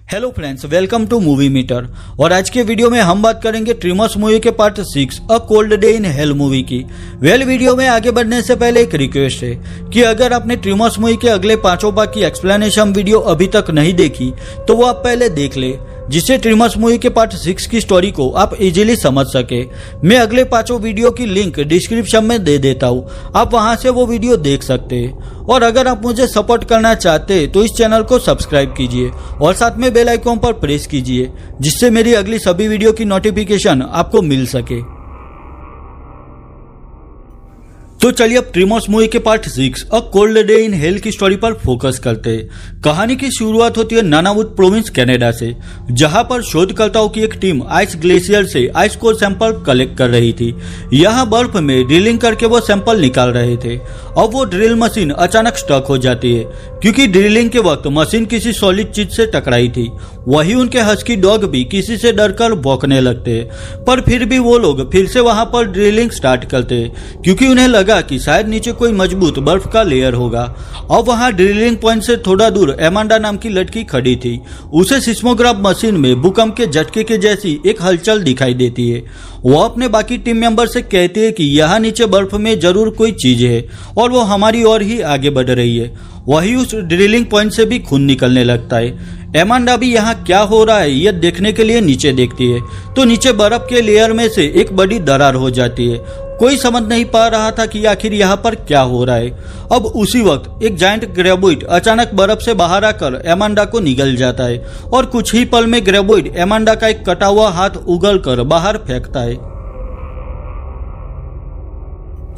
Hello friends, welcome to Movie Meter. और आज के वीडियो में हम बात करेंगे ट्रिमर्स मूवी के part 6 a cold day in hell movie की। वीडियो में आगे बढ़ने से पहले एक रिक्वेस्ट है कि अगर आपने ट्रिमर्स मूवी के अगले 5 पार्ट की एक्सप्लेनेशन वीडियो अभी तक नहीं देखी तो वो आप पहले देख ले, जिससे ट्रिमर्स मूवी के पार्ट 6 की स्टोरी को आप इजीली समझ सके। मैं अगले 5 वीडियो की लिंक डिस्क्रिप्शन में दे देता हूँ, आप वहां से वो वीडियो देख सकते हैं। और अगर आप मुझे सपोर्ट करना चाहते हैं तो इस चैनल को सब्सक्राइब कीजिए और साथ में बेल आइकॉन पर प्रेस कीजिए, जिससे मेरी अगली सभी वीडियो की नोटिफिकेशन आपको मिल सके। तो चलिए अब ट्रिमर्स मूवी के part 6 a cold day in hello की स्टोरी पर फोकस करते हैं। कहानी की शुरुआत होती है नानावुड प्रोविंस कनाडा से, जहां पर शोधकर्ताओं की एक टीम आइस ग्लेशियर से आइस कोर सैंपल कलेक्ट कर रही थी। यहां बर्फ में ड्रिलिंग करके वो सैंपल निकाल रहे थे। अब वो ड्रिल मशीन अचानक स्टक हो जाती है, क्योंकि ड्रिलिंग के वक्त मशीन किसी सॉलिड चीज से टकराई थी। वही उनके हस्की डॉग भी किसी से डरकर भौंकने लगते, पर फिर भी वो लोग फिर से वहां पर ड्रिलिंग स्टार्ट करते, क्योंकि उन्हें लगा कि शायद नीचे कोई मजबूत बर्फ का लेयर होगा। अब वहां ड्रिलिंग पॉइंट से थोड़ा दूर एमांडा नाम की लड़की खड़ी थी। उसे सिस्मोग्राफ मशीन में भूकंप के झटके के जैसी एक हलचल दिखाई देती है। वो अपने बाकी टीम मेंबर से कहती है कि यहाँ नीचे बर्फ में जरूर कोई चीज है और वो हमारी ओर ही आगे बढ़ रही है। वही उस ड्रिलिंग पॉइंट से भी खून निकलने लगता है। एमांडा भी यहाँ क्या हो रहा है यह देखने के लिए नीचे देखती है, तो नीचे बर्फ के लेयर में से एक बड़ी दरार हो जाती है। कोई समझ नहीं पा रहा था कि आखिर यहाँ पर क्या हो रहा है। अब उसी वक्त एक जायंट ग्रेबोइड अचानक बर्फ से बाहर आकर एमांडा को निगल जाता है और कुछ ही पल में ग्रेबोइड एमांडा का एक कटा हुआ हाथ उगल कर बाहर फेंकता है।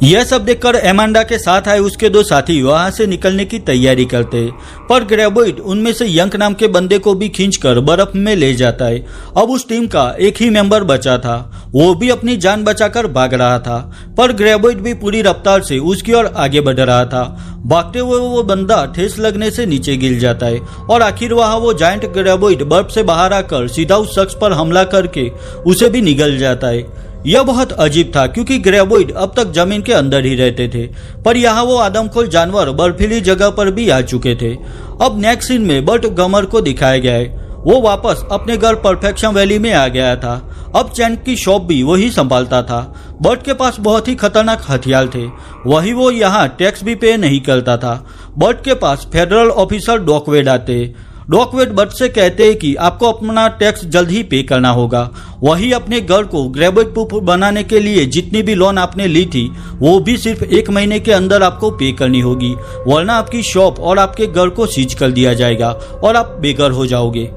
यह सब देखकर एमांडा के साथ आए उसके 2 साथी वहां से निकलने की तैयारी करते हैं, पर ग्रेबोइड उनमें से यंक नाम के बंदे को भी खींचकर बर्फ में ले जाता है। अब उस टीम का एक ही मेंबर बचा था, वो भी अपनी जान बचाकर भाग रहा था, पर ग्रेबोइड भी पूरी रफ्तार से उसकी ओर आगे बढ़ रहा था। भागते हुए वो बंदा ठेस लगने से नीचे गिर जाता है और आखिर वहां वो जायंट ग्रेबोइड बर्फ से बाहर आकर सीधा उस शख्स पर हमला करके उसे भी निगल जाता है। यह बहुत अजीब था, क्योंकि ग्रेबोइड अब तक जमीन के अंदर ही रहते थे, पर यहाँ वो आदमखोर जानवर बर्फीली जगह पर भी आ चुके थे। अब नेक्स्ट सीन में बर्ट गमर को दिखाया गया है। वो वापस अपने घर परफेक्शन वैली में आ गया था। अब चैंक की शॉप भी वही संभालता था। बर्ट के पास बहुत ही खतरनाक हथियार थे, वही वो यहाँ टैक्स भी पे नहीं करता था। बर्ट के पास फेडरल ऑफिसर डॉकवेड आते। डॉकवेड बर्ट से कहते हैं कि आपको अपना टैक्स जल्द ही पे करना होगा। वही अपने घर को ग्रेबोइड प्रूफ बनाने के लिए जितनी भी लोन आपने ली थी वो भी सिर्फ 1 महीने के अंदर आपको पे करनी होगी, वरना आपकी शॉप और आपके घर को सीज कर दिया जाएगा और आप बेघर हो जाओगे।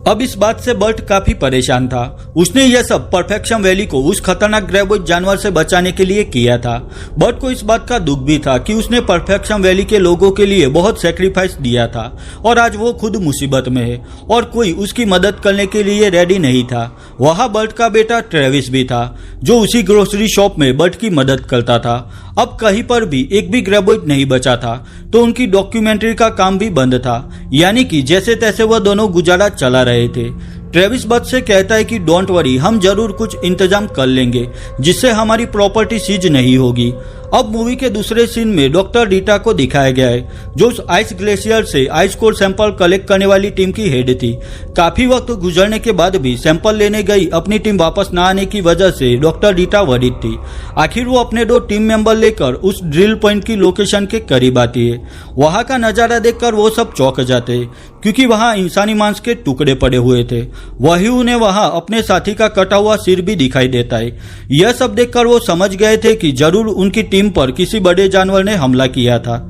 अब इस बात से बर्ट काफी परेशान था। उसने यह सब परफेक्शन वैली को उस खतरनाक ग्रेबोइड जानवर से बचाने के लिए किया था। बर्ट को इस बात का दुख भी था कि उसने परफेक्शन वैली के लोगों के लिए बहुत सेक्रीफाइस दिया था और आज वो खुद मुसीबत में है और कोई उसकी मदद करने के लिए रेडी नहीं था। वहां बर्ट का बेटा ट्रेविस भी था, जो उसी ग्रोसरी शॉप में बर्ट की मदद करता था। अब कहीं पर भी एक भी ग्रेबोइड नहीं बचा था, तो उनकी डॉक्यूमेंट्री का काम भी बंद था, यानी कि जैसे तैसे वह दोनों गुजारा चला रहे थे। ट्रेविस बर्ट से कहता है कि डोंट वरी, हम जरूर कुछ इंतजाम कर लेंगे जिससे हमारी प्रॉपर्टी सीज नहीं होगी। अब मूवी के दूसरे सीन में डॉक्टर रीटा को दिखाया गया है, जो उस आइस ग्लेशियर से आइस कोर सैंपल कलेक्ट करने वाली टीम की हेड थी। काफी वक्त गुजरने के बाद भी सैंपल लेने गई अपनी टीम वापस न आने की वजह से डॉक्टर रीटा वरीड थी। आखिर वो अपने 2 टीम मेंबर लेकर उस ड्रिल पॉइंट की लोकेशन के करीब आती है। वहां का नजारा देखकर वो सब चौंक जाते, क्योंकि वहां इंसानी मांस के टुकड़े पड़े हुए थे। वही उन्हें वहां अपने साथी का कटा हुआ सिर भी दिखाई देता है। यह सब देखकर वो समझ गए थे कि जरूर उनकी टीम पर किसी बड़े जानवर ने हमला किया था।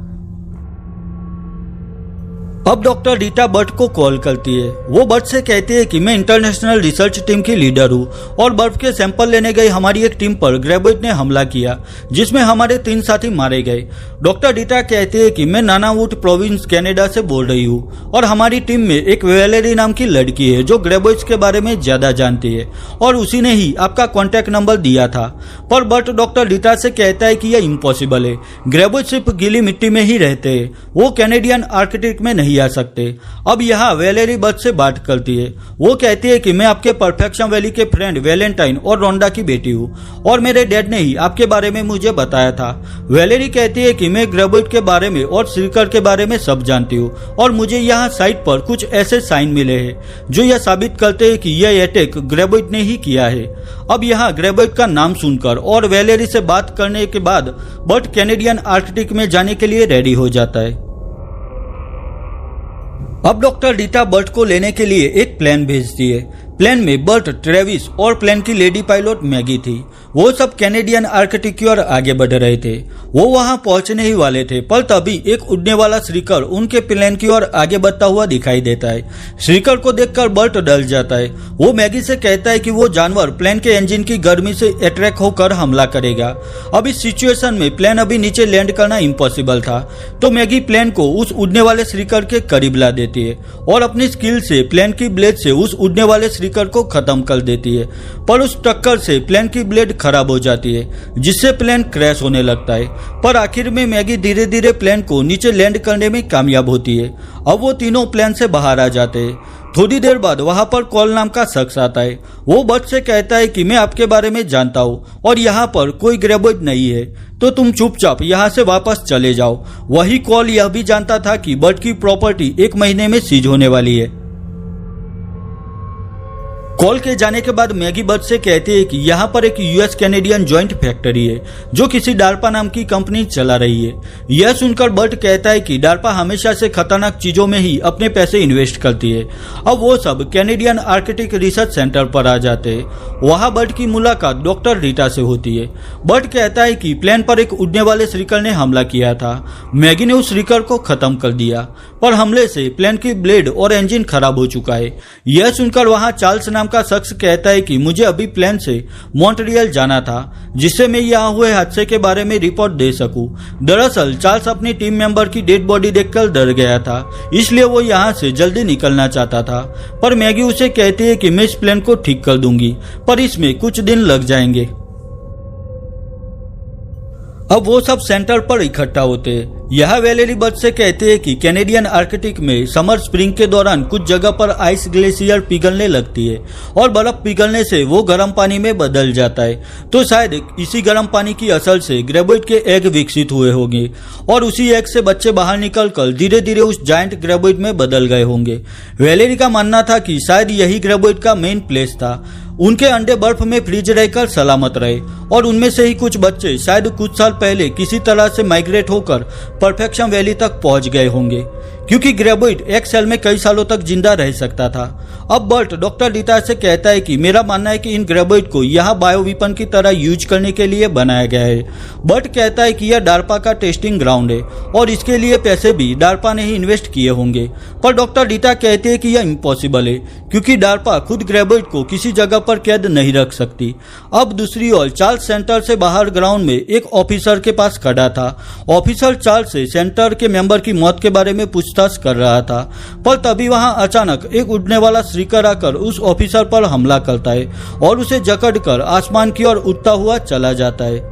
अब डॉक्टर रीटा बर्ट को कॉल करती है। वो बर्ट से कहती है कि मैं इंटरनेशनल रिसर्च टीम की लीडर हूँ और बर्फ के सैंपल लेने गई हमारी एक टीम पर ग्रेबोइड ने हमला किया, जिसमें हमारे 3 साथी मारे गए। डॉक्टर रीटा कहती है कि मैं नानावुड प्रोविंस कनाडा से बोल रही हूँ और हमारी टीम में एक वेलेरी नाम की लड़की है जो ग्रेबोइड्स के बारे में ज्यादा जानती है और उसी ने ही आपका कॉन्टैक्ट नंबर दिया था। पर बर्ट डॉक्टर रीटा से कहता है कि यह इम्पॉसिबल है। ग्रेबोइड सिर्फ गीली मिट्टी में ही रहते हैं, वो कैनेडियन आर्कटिक में नहीं नहीं आ सकते। अब यहाँ वेलेरी बर्ट से बात करती है। वो कहती है कि मैं आपके परफेक्शन वैली के फ्रेंड वैलेंटाइन और रोंडा की बेटी हूँ और मेरे डैड ने ही आपके बारे में मुझे बताया था। वेलेरी कहती है कि मैं ग्रेबोइड के बारे में और श्रीकर के बारे में सब जानती हूँ और मुझे यहाँ साइट पर कुछ ऐसे साइन मिले हैं जो यह साबित करते हैं कि यह अटैक ग्रेबोइड ने ही किया है। अब यहाँ ग्रेबोइड का नाम सुनकर और वेलेरी से बात करने के बाद बर्ट कैनेडियन आर्कटिक में जाने के लिए रेडी हो जाता है। अब डॉक्टर रीटा बर्ट को लेने के लिए एक प्लेन भेजती है। प्लेन में बर्ट, ट्रेविस और प्लेन की लेडी पायलट मैगी थी। वो सब कैनेडियन आर्कटिक की ओर आगे बढ़ रहे थे। वो वहां पहुंचने ही वाले थे, पर तभी एक उड़ने वाला श्रीकर उनके प्लेन की ओर आगे बढ़ता हुआ दिखाई देता है। श्रीकर को देखकर बर्ट डर जाता है। वो मैगी से कहता है कि वो जानवर प्लेन के इंजन की गर्मी से अट्रैक्ट होकर हमला करेगा। अब इस सिचुएशन में प्लेन अभी नीचे लैंड करना इम्पॉसिबल था, तो मैगी प्लेन को उस उड़ने वाले श्रीकर के करीब ला देती है और अपनी स्किल से प्लेन की ब्लेड से उस उड़ने वाले श्रीकर को खत्म कर देती है। पर उस टक्कर से प्लेन की ब्लेड खराब हो जाती है, जिससे प्लेन क्रैश होने लगता है। पर आखिर में मैगी धीरे धीरे प्लेन को नीचे लैंड करने में कामयाब होती है। अब वो तीनों प्लेन से बाहर आ जाते हैं। थोड़ी देर बाद वहां पर कॉल नाम का शख्स आता है। वो बर्ट से कहता है कि मैं आपके बारे में जानता हूँ और यहाँ पर कोई ग्रेबोइड नहीं है, तो तुम चुपचाप यहाँ से वापस चले जाओ। वही कॉल यह भी जानता था कि बर्ट की प्रॉपर्टी 1 महीने में सीज होने वाली है। कॉल के जाने के बाद मैगी बर्ट से कहती है कि यहाँ पर एक यूएस कैनेडियन जॉइंट फैक्ट्री है जो किसी डार्पा नाम की कंपनी चला रही है। यह सुनकर बर्ट कहता है कि डार्पा हमेशा से खतरनाक चीजों में ही अपने पैसे इन्वेस्ट करती है। अब वो सब कैनेडियन आर्कटिक रिसर्च सेंटर पर आ जाते हैं। वहाँ बर्ट की मुलाकात डॉक्टर रीटा से होती है। बर्ट कहता है कि प्लेन पर एक उड़ने वाले श्रीकर ने हमला किया था। मैगी ने उस श्रीकर को खत्म कर दिया, पर हमले से प्लेन की ब्लेड और इंजन खराब हो चुका है। यह सुनकर वहाँ चार्ल्स नाम का शख्स कहता है कि मुझे अभी प्लेन से मॉन्ट्रियल जाना था, जिससे मैं यहाँ हुए हादसे के बारे में रिपोर्ट दे सकूं। दरअसल चार्ल्स अपनी टीम मेंबर की डेड बॉडी देखकर डर गया था, इसलिए वो यहाँ से जल्दी निकलना चाहता था। पर मैगी उसे कहती है कि मैं इस प्लेन को ठीक कर दूंगी, पर इसमें कुछ दिन लग जाएंगे। अब वो सब सेंटर पर इकट्ठा होते हैं। यह वेलेरी बर्ट से कहते हैं कि कैनेडियन आर्कटिक में समर स्प्रिंग के दौरान कुछ जगह पर आइस ग्लेशियर पिघलने लगती है और बर्फ पिघलने से वो गर्म पानी में बदल जाता है। तो शायद इसी गर्म पानी की असर से ग्रेबोइड के एग विकसित हुए होंगे और उसी एग से बच्चे बाहर निकलकर धीरे धीरे उस जायंट ग्रेबोइड में बदल गए होंगे। वेलेरी का मानना था कि शायद यही ग्रेबोइड का मेन प्लेस था। उनके अंडे बर्फ में फ्रीज रहकर सलामत रहे और उनमें से ही कुछ बच्चे शायद कुछ साल पहले किसी तरह से माइग्रेट होकर परफेक्शन वैली तक पहुंच गए होंगे, क्योंकि ग्रेबोइड एक सेल में कई सालों तक जिंदा रह सकता था। अब बर्ट डॉक्टर रीटा से कहता है कि मेरा मानना है कि इन ग्रेबोइड को यहाँ बायो वेपन की तरह यूज करने के लिए बनाया गया है। बर्ट कहता है कि यह डार्पा का टेस्टिंग ग्राउंड है और इसके लिए पैसे भी डार्पा ने ही इन्वेस्ट किए होंगे। पर डॉक्टर रीटा कहते हैं कि यह इम्पॉसिबल है, क्योंकि डार्पा खुद ग्रेबोइड को किसी जगह पर कैद नहीं रख सकती। अब दूसरी ओर चार्ल्स सेंटर से बाहर ग्राउंड में एक ऑफिसर के पास खड़ा था। ऑफिसर चार्ल्स से सेंटर के मेंबर की मौत के बारे में पूछताछ कर रहा था, पर तभी वहां अचानक एक उड़ने वाला श्रीकर आकर उस ऑफिसर पर हमला करता है और उसे जकड़कर आसमान की ओर उड़ता हुआ चला जाता है।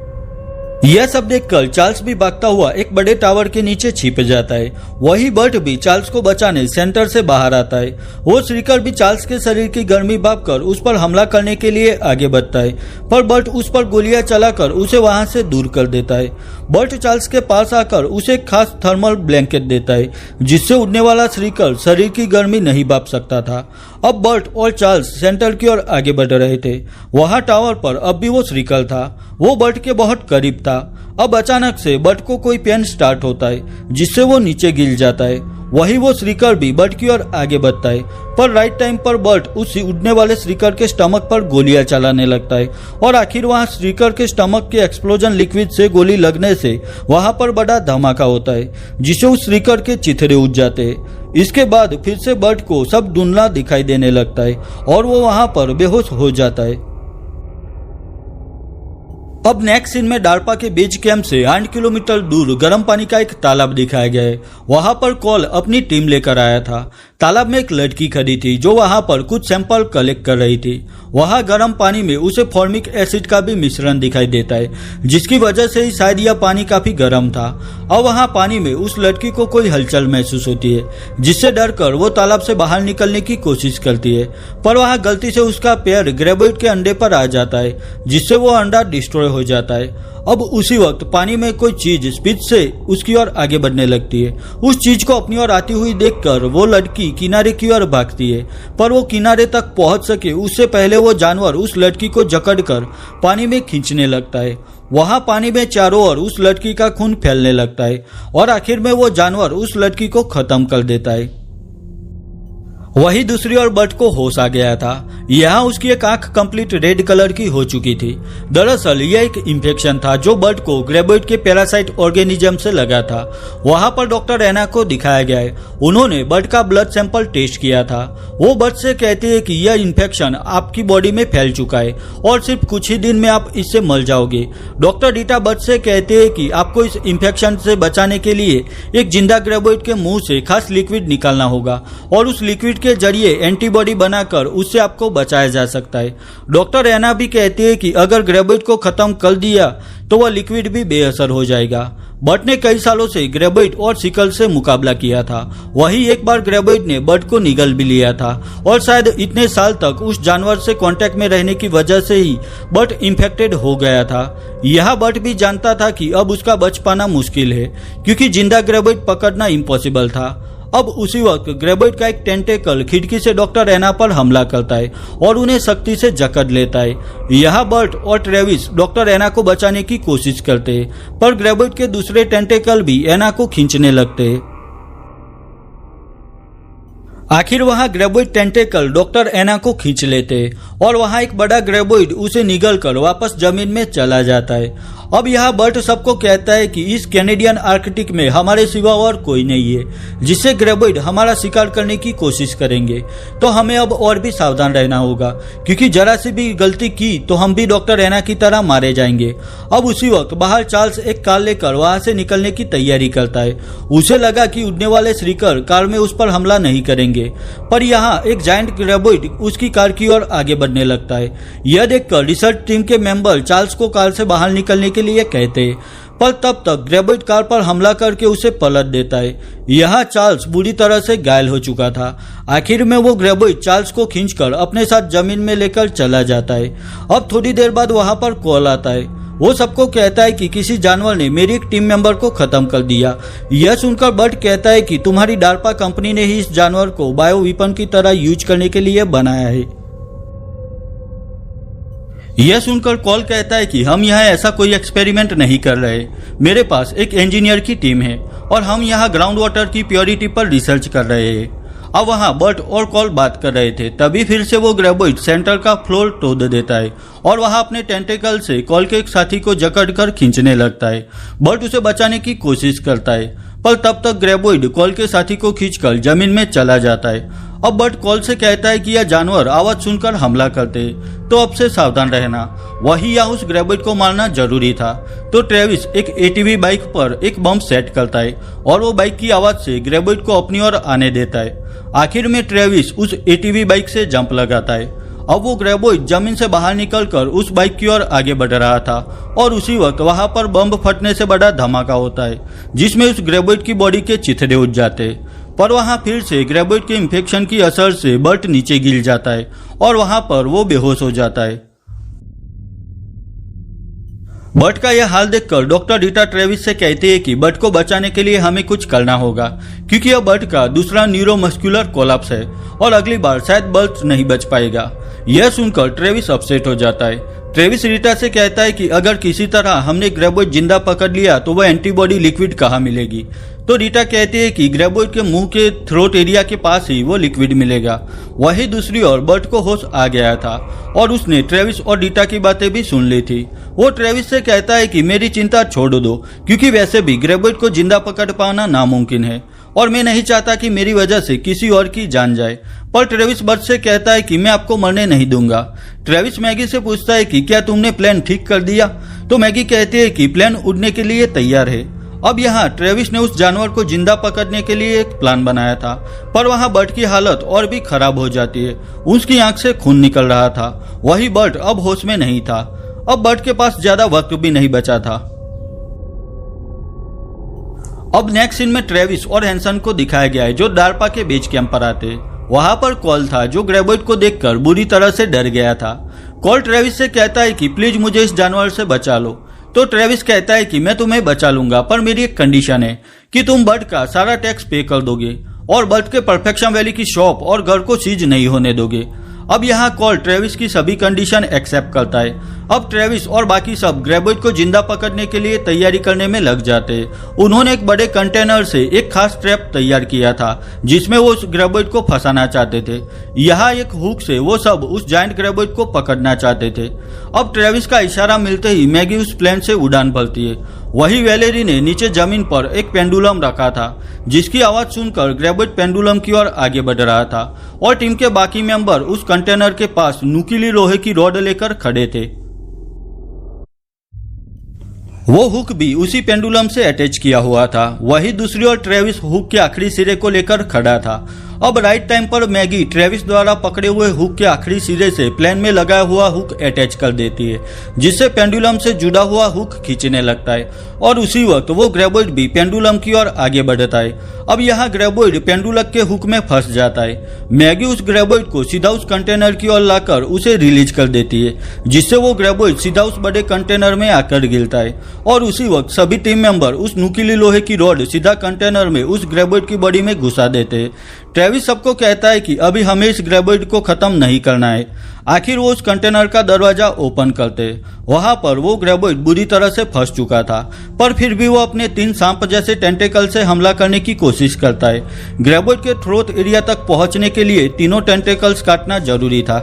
यह सब देखकर चार्ल्स भी भागता हुआ एक बड़े टावर के नीचे छिप जाता है। वही बर्ट भी चार्ल्स को बचाने सेंटर से बाहर आता है। वो श्रीकर भी चार्ल्स के शरीर की गर्मी भापकर उस पर हमला करने के लिए आगे बढ़ता है, पर बर्ट उस पर गोलियां चलाकर उसे वहां से दूर कर देता है। बर्ट चार्ल्स के पास आकर उसे एक खास थर्मल ब्लैंकेट देता है, जिससे उड़ने वाला श्रीकर शरीर की गर्मी नहीं भाप सकता था। अब बर्ट और चार्ल्स सेंटर की ओर आगे बढ़ रहे थे। वहां टावर पर अब भी वो श्रीकर था। वो बर्ट के बहुत करीब था। अब अचानक से बर्ट को कोई पेन स्टार्ट होता है, जिससे वो नीचे गिर जाता है। वही वो श्रीकर भी बर्ट की ओर आगे बढ़ता है, पर राइट टाइम पर बर्ट उस उड़ने वाले श्रीकर के स्टमक पर गोलियां चलाने लगता है और आखिर वहां श्रीकर के स्टमक के एक्सप्लोजन लिक्विड से गोली लगने से वहां पर बड़ा धमाका होता है, जिससे उस श्रीकर के चिथड़े उठ जाते हैं। इसके बाद फिर से बर्ट को सब धुंधला दिखाई देने लगता है और वो वहां पर बेहोश हो जाता है। अब नेक्स्ट सीन में डारपा के बेस कैंप से 8 किलोमीटर दूर गर्म पानी का एक तालाब दिखाया गया है। वहां पर कॉल अपनी टीम लेकर आया था। तालाब में एक लड़की खड़ी थी जो वहां पर कुछ सैंपल कलेक्ट कर रही थी। वहां गर्म पानी में उसे फॉर्मिक एसिड का भी मिश्रण दिखाई देता है, जिसकी वजह से ही शायद यह पानी काफी गर्म था। अब वहां पानी में उस लड़की को कोई हलचल महसूस होती है, जिससे डरकर वो तालाब से बाहर निकलने की कोशिश करती है, पर वहां गलती से उसका पैर ग्रेबोइड के अंडे पर आ जाता है, जिससे वो अंडा डिस्ट्रॉय हो जाता है। अब उसी वक्त पानी में कोई चीज स्पीड से उसकी ओर आगे बढ़ने लगती है। उस चीज को अपनी ओर आती हुई देखकर वो लड़की किनारे की ओर भागती है, पर वो किनारे तक पहुंच सके उससे पहले वो जानवर उस लड़की को जकड़कर पानी में खींचने लगता है। वहां पानी में चारों ओर उस लड़की का खून फैलने लगता है और आखिर में वो जानवर उस लड़की को खत्म कर देता है। वही दूसरी ओर बर्ट को होश आ गया था। यहाँ उसकी एक आंख कंप्लीट रेड कलर की हो चुकी थी। दरअसल यह एक इंफेक्शन था जो बर्ट को ग्रेबोइड के पैरासाइट ऑर्गेनिज्म से लगा था। वहां पर डॉक्टर एना को दिखाया गया है। उन्होंने बर्ट का ब्लड सैंपल टेस्ट किया था। वो बर्ट से कहते हैं कि यह इंफेक्शन आपकी बॉडी में फैल चुका है और सिर्फ कुछ ही दिन में आप इससे मर जाओगे। डॉक्टर डीटा बर्ट से कहते हैं कि आपको इस इंफेक्शन से बचाने के लिए एक जिंदा ग्रेबोइड के मुंह से खास लिक्विड निकालना होगा और उस लिक्विड के जरिए एंटीबॉडी बनाकर उससे आपको बचाया जा सकता है। डॉक्टर एना भी कहते हैं कि अगर ग्रेबोइड को खत्म कर दिया तो वह लिक्विड भी बेअसर हो जाएगा। बर्ट ने कई सालों से ग्रेबोइड और सिकल से मुकाबला किया था। वही एक बार ग्रेबोइड ने बर्ट को निगल भी लिया था और शायद इतने साल तक उस जानवर से कांटेक्ट में रहने की वजह से ही बर्ट इन्फेक्टेड हो गया था। यह बर्ट भी जानता था कि अब उसका बच पाना मुश्किल है, क्योंकि जिंदा ग्रेबोइड पकड़ना इम्पॉसिबल था। अब उसी वक्त ग्रेबोइड का एक टेंटेकल खिड़की से डॉक्टर एना पर हमला करता है और उन्हें सख्ती से जकड़ लेता है। यह बर्ट और ट्रेविस डॉक्टर एना को बचाने की कोशिश करते हैं, पर ग्रेबोइड के दूसरे टेंटेकल भी एना को खींचने लगते हैं। आखिर वहां ग्रेबोइड टेंटेकल डॉक्टर एना को खींच लेते हैं और वहां एक बड़ा ग्रेबोइड उसे निगल कर वापस जमीन में चला जाता है। अब यह बर्ट सबको कहता है कि इस कैनेडियन आर्कटिक में हमारे सिवा और कोई नहीं है, जिससे ग्रेबोइड हमारा शिकार करने की कोशिश करेंगे। तो हमें अब और भी सावधान रहना होगा, क्योंकि जरा सी भी गलती की तो हम भी डॉक्टर एना की तरह मारे जाएंगे। अब उसी वक्त बाहर चार्ल्स एक कार लेकर वहां से निकलने की तैयारी करता है। उसे लगा कि उड़ने वाले श्रीकर कार में उस पर हमला नहीं करेंगे, पर यहाँ एक जायंट ग्रेबोइड उसकी कार की ओर आगे बढ़ने लगता है। यह देखकर रिसर्च टीम के मेंबर चार्ल्स को कार से बाहर निकलने के लिए कहते हैं, पर तब तक ग्रेबोइड कार पर हमला करके उसे पलट देता है। यहाँ चार्ल्स बुरी तरह से घायल हो चुका था। आखिर में वो ग्रेबोइड चार्ल्स को खींचकर अपने साथ जमीन में लेकर चला जाता है। अब थोड़ी देर बाद वहां पर कॉल आता है। वो सबको कहता है कि किसी जानवर ने मेरी एक टीम मेंबर को खत्म कर दिया। यह सुनकर बर्ट कहता है कि तुम्हारी डारपा कंपनी ने ही इस जानवर को बायो वेपन की तरह यूज करने के लिए बनाया है। यह सुनकर कॉल कहता है कि हम यहाँ ऐसा कोई एक्सपेरिमेंट नहीं कर रहे। मेरे पास एक इंजीनियर की टीम है और हम यहाँ ग्राउंड वाटर की प्योरिटी पर रिसर्च कर रहे हैं। अब वहाँ बर्ट और कॉल बात कर रहे थे, तभी फिर से वो ग्रेबोइड सेंटर का फ्लोर तोड़ देता है और वहाँ अपने टेंटेकल से कॉल के एक साथी को जकड़कर खींचने लगता है। बर्ट उसे बचाने की कोशिश करता है, पर तब तक ग्रेबोइड कॉल के साथी को खींचकर जमीन में चला जाता है। अब बर्ट कॉल से कहता है कि यह जानवर आवाज सुनकर हमला करते, तो अब से सावधान रहना। वही या उस ग्रेबोइड को मारना जरूरी था। तो ट्रेविस एक एटीवी बाइक पर एक बम सेट करता है और वो बाइक की आवाज से ग्रेबोइड को अपनी ओर आने देता है। आखिर में ट्रेविस उस एटीवी बाइक से जंप लगाता है। अब वो ग्रेबोइड जमीन से बाहर निकलकर उस बाइक की ओर आगे बढ़ रहा था और उसी वक्त वहां पर बम फटने से बड़ा धमाका होता है, जिसमें उस ग्रेबोइड की बॉडी के चिथड़े उठ जाते हैं। पर वहां फिर से ग्रेबोइड के इंफेक्शन की असर से बर्ट नीचे गिर जाता है और वहां पर वो बेहोश हो जाता है। बर्ट का यह हाल देखकर डॉक्टर रीटा ट्रेविस से कहते हैं कि बर्ट को बचाने के लिए हमें कुछ करना होगा, क्योंकि यह बर्ट का दूसरा न्यूरोमस्कुलर कोलैप्स है और अगली बार शायद बर्ट नहीं बच पाएगा। यह सुनकर ट्रेविस अपसेट हो जाता है। ट्रेविस रीटा से कहता है कि अगर किसी तरह हमने ग्रेबोइड जिंदा पकड़ लिया तो वह एंटीबॉडी लिक्विड कहाँ मिलेगी। तो रीटा कहती है कि ग्रेबोइड के मुंह के थ्रोट एरिया के पास ही वो लिक्विड मिलेगा। वही दूसरी ओर बर्ट को होश आ गया था और उसने ट्रेविस और रीटा की बातें भी सुन ली थी। वो ट्रेविस से कहता है कि मेरी चिंता छोड़ दो, क्योंकि वैसे भी ग्रेबोइड को जिंदा पकड़ पाना नामुमकिन है। और मैं नहीं चाहता कि मेरी वजह से किसी और की जान जाए। पर ट्रेविस बर्ट से कहता है कि मैं आपको मरने नहीं दूंगा। ट्रेविस मैगी से पूछता है कि क्या तुमने प्लान ठीक कर दिया? तो मैगी कहती है कि प्लान उड़ने के लिए तैयार है। अब यहाँ ट्रेविस ने उस जानवर को जिंदा पकड़ने के लिए एक प्लान बनाया था, पर वहाँ बर्ट की हालत और भी खराब हो जाती है। उसकी आंख से खून निकल रहा था। वही बर्ट अब होश में नहीं था। अब बर्ट के पास ज्यादा वक्त भी नहीं बचा था। अब नेक्स्ट सीन में ट्रेविस और हैंसन को दिखाया गया है जो डार्पा के बेस कैंप पर आते। वहां पर कॉल था जो ग्रेबोइड को देखकर बुरी तरह से डर गया था। कॉल ट्रेविस से कहता है कि प्लीज मुझे इस जानवर से बचा लो। तो ट्रेविस कहता है कि मैं तुम्हें बचा लूंगा, पर मेरी एक कंडीशन है कि तुम बर्ट का सारा टैक्स पे कर दोगे और बर्ट के परफेक्शन वैली की शॉप और घर को सीज नहीं होने दोगे। अब यहाँ कॉल ट्रेविस की सभी कंडीशन एक्सेप्ट करता है। अब ट्रेविस और बाकी सब ग्रेबोइड को जिंदा पकड़ने के लिए तैयारी करने में लग जाते हैं। उन्होंने एक बड़े कंटेनर से एक खास ट्रैप तैयार किया था जिसमें वो उस ग्रेबोइड को फंसाना चाहते थे। यहाँ एक हुक से वो सब उस जायंट ग्रेबोइड को पकड़ना चाहते थे। अब ट्रेविस का इशारा मिलते ही मैगी उस प्लेन से उड़ान भरती है। वही वैलेरी ने नीचे जमीन पर एक पेंडुलम रखा था जिसकी आवाज सुनकर ग्रेबोइड पेंडुलम की ओर आगे बढ़ रहा था और टीम के बाकी मेंबर उस कंटेनर के पास नुकीली लोहे की रॉड लेकर खड़े थे। वो हुक भी उसी पेंडुलम से अटैच किया हुआ था। वही दूसरी ओर ट्रेविस हुक के आखिरी सिरे को लेकर खड़ा था। अब राइट टाइम पर मैगी ट्रेविस द्वारा पकड़े हुए हुक के आखिरी सिरे से प्लेन में लगाया हुआ हुक अटैच कर देती है जिससे पेंडुलम से जुड़ा हुआ हुक खींचने लगता है और उसी वक्त वो ग्रेबोइड भी पेंडुलम की ओर आगे बढ़ता है। अब यहाँ ग्रेबोइड पेंडुलम के हुक में फंस जाता है। मैगी उस ग्रेबोइड को सीधा उस कंटेनर की ओर लाकर उसे रिलीज कर देती है जिससे वो ग्रेबोइड सीधा उस बड़े कंटेनर में आकर गिरता है और उसी वक्त सभी टीम मेंबर उस नुकीली लोहे की रॉड सीधा कंटेनर में उस ग्रेबोइड की बॉडी में घुसा देते हैं। ट्रेविस सबको कहता है कि अभी हमें इस ग्रेबोइड को खत्म नहीं करना है। आखिर वो उस कंटेनर का दरवाजा ओपन करते। वहां पर वो ग्रेबोइड बुरी तरह से फंस चुका था, पर फिर भी वो अपने 3 सांप जैसे टेंटेकल से हमला करने की कोशिश करता है। ग्रेबोइड के थ्रोट एरिया तक पहुंचने के लिए तीनों टेंटेकल्स काटना जरूरी था।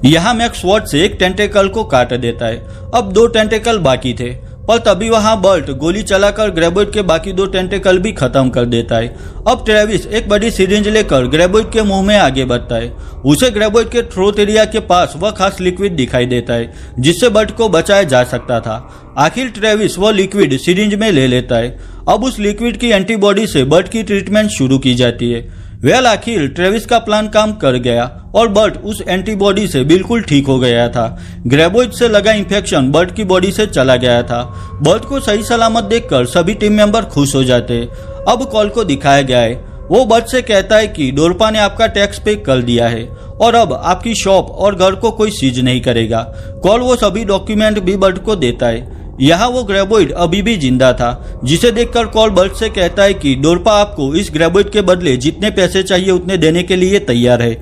यहाँ मैक्स स्वॉर्ड से एक टेंटेकल को काट देता है। अब 2 टेंटेकल बाकी थे, पर तभी वहां बर्ट गोली चलाकर ग्रेबोइड के बाकी 2 टेंटेकल भी खत्म कर देता है। अब ट्रेविस एक बड़ी सिरिंज लेकर ग्रेबोइड के मुंह में आगे बढ़ता है। उसे ग्रेबोइड के थ्रोट एरिया के पास वह खास लिक्विड दिखाई देता है जिससे बर्ट को बचाया जा सकता था। आखिर ट्रेविस वह लिक्विड सिरिंज में ले लेता है। अब उस लिक्विड की एंटीबॉडी से बर्ट की ट्रीटमेंट शुरू की जाती है। आखिर ट्रेविस का प्लान काम कर गया और बर्ट उस एंटीबॉडी से बिल्कुल ठीक हो गया था। ग्रेबोइड से लगा इंफेक्शन बर्ट की बॉडी से चला गया था। बर्ट को सही सलामत देखकर सभी टीम मेंबर खुश हो जाते। अब कॉल को दिखाया गया है। वो बर्ट से कहता है कि डोरपा ने आपका टैक्स पे कर दिया है और अब आपकी शॉप और घर को कोई सीज नहीं करेगा। कॉल वो सभी डॉक्यूमेंट भी बर्ट को देता है। यहाँ वो ग्रेबोइड अभी भी जिंदा था जिसे देखकर कॉल बर्ट से कहता है कि डोरपा आपको इस ग्रेबोइड के बदले जितने पैसे चाहिए उतने देने के लिए तैयार है।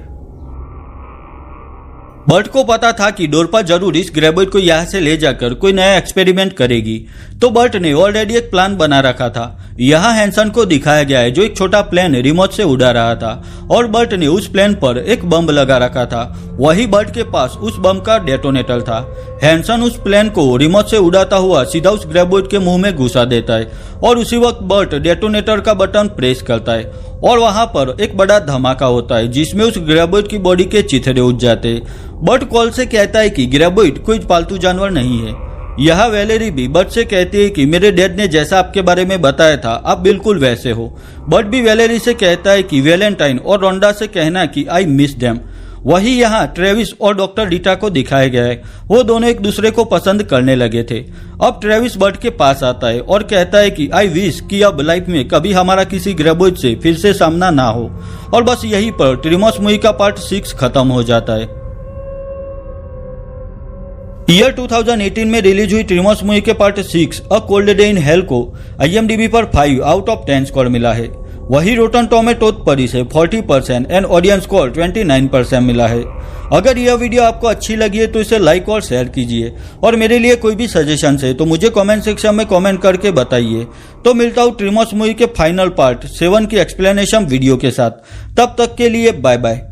बर्ट को पता था कि डोरपा जरूर इस ग्रेबोइड को यहाँ से ले जाकर कोई नया एक्सपेरिमेंट करेगी, तो बर्ट ने ऑलरेडी एक प्लान बना रखा था। यहाँ हैंसन को दिखाया गया है जो एक छोटा प्लेन रिमोट से उड़ा रहा था और बर्ट ने उस प्लेन पर एक बम लगा रखा था। वही बर्ट के पास उस बम का डेटोनेटर था। हैंसन उस प्लेन को रिमोट से उड़ाता हुआ सीधा उस ग्रेबोइड के मुंह में घुसा देता है और उसी वक्त बर्ट डेटोनेटर का बटन प्रेस करता है और वहां पर एक बड़ा धमाका होता है जिसमें उस ग्रेबोइड की बॉडी के चिथड़े उठ जाते। बर्ट कॉल से कहता है कि ग्रेबोइड कोई पालतू जानवर नहीं है। यह वैलेरी भी बर्ट से कहती है कि मेरे डैड ने जैसा आपके बारे में बताया था आप बिल्कुल वैसे हो। बर्ट भी वैलेरी से कहता है कि वैलेंटाइन और रोंडा से कहना कि आई मिस देम। वही यहाँ ट्रेविस और डॉक्टर रीटा को दिखाया गया है। वो दोनों एक दूसरे को पसंद करने लगे थे। अब ट्रेविस बर्ट के पास आता है और कहता है कि आई विश कि अब लाइफ में कभी हमारा किसी ग्रेबोइड से फिर से सामना ना हो। और बस यहीं पर ट्रिमोस मूवी का पार्ट 6 खत्म हो जाता है। ईयर 2018 में रिलीज हुई ट्रिमोस मूवी के part 6 a cold day in hello को IMDb पर 5 आउट ऑफ 10 स्कोर मिला है। वही रोटन टोमेटो पर इसे 40% एंड ऑडियंस स्कोर 29% मिला है। अगर यह वीडियो आपको अच्छी लगी है तो इसे लाइक और शेयर कीजिए और मेरे लिए कोई भी सजेशन है तो मुझे कमेंट सेक्शन में कमेंट करके बताइए। तो मिलता हूँ ट्रिमोस मूवी के फाइनल पार्ट 7 की एक्सप्लेनेशन वीडियो के साथ। तब तक के लिए बाय बाय।